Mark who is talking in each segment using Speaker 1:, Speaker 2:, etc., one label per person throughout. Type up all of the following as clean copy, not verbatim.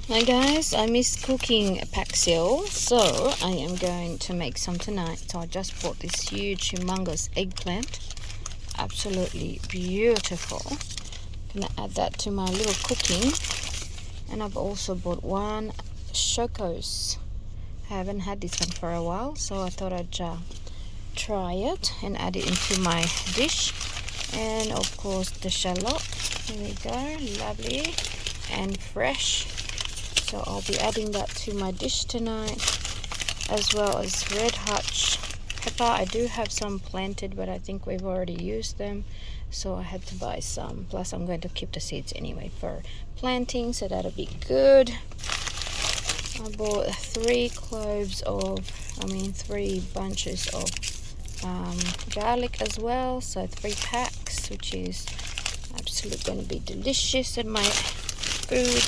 Speaker 1: Hi guys, I miss cooking paksiw, so I am going to make some tonight. So I just bought this huge, humongous eggplant. Absolutely beautiful. Gonna add that to my little cooking. And I've also bought one shokos. I haven't had this one for a while, so I thought I'd try it and add it into my dish. And of course the shallot. Here we go, lovely and fresh. So I'll be adding that to my dish tonight, as well as red hot pepper. I do have some planted, but I think we've already used them, so I had to buy some. Plus I'm going to keep the seeds anyway for planting, so that'll be good. I bought 3 bunches of garlic as well, so 3 packs, which is absolutely going to be delicious in my food.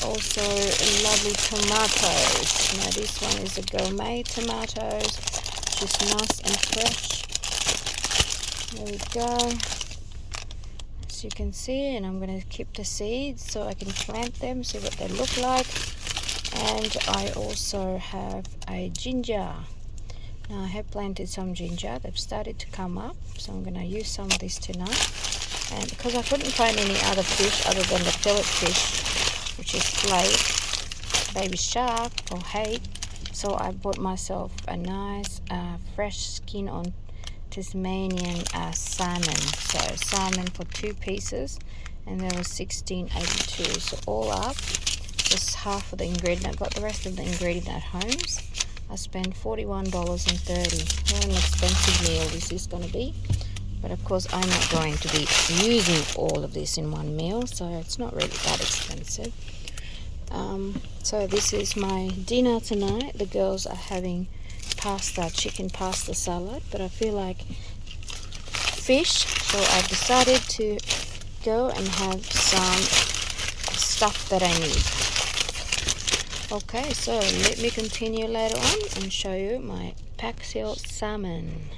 Speaker 1: Also lovely tomatoes. Now this one is a gourmet tomatoes, which is nice and fresh. There we go, as you can see, and I'm going to keep the seeds so I can plant them, see what they look like. And I also have a ginger. Now I have planted some ginger. They've started to come up, so I'm going to use some of this tonight. And because I couldn't find any other fish other than the fillet fish, which is flake, baby shark or hake, so I bought myself a nice fresh skin on Tasmanian salmon. So salmon for 2 pieces, and there was $16.82. So all up, just half of the ingredient. I got the rest of the ingredient at home. I spent $41.30. What an expensive meal this is going to be. But of course I'm not going to be using all of this in one meal, so it's not really that expensive. So this is my dinner tonight. The girls are having pasta, chicken pasta salad, but I feel like fish, so I've decided to go and have some stuff that I need. Okay, so let me continue later on and show you my paksiw salmon.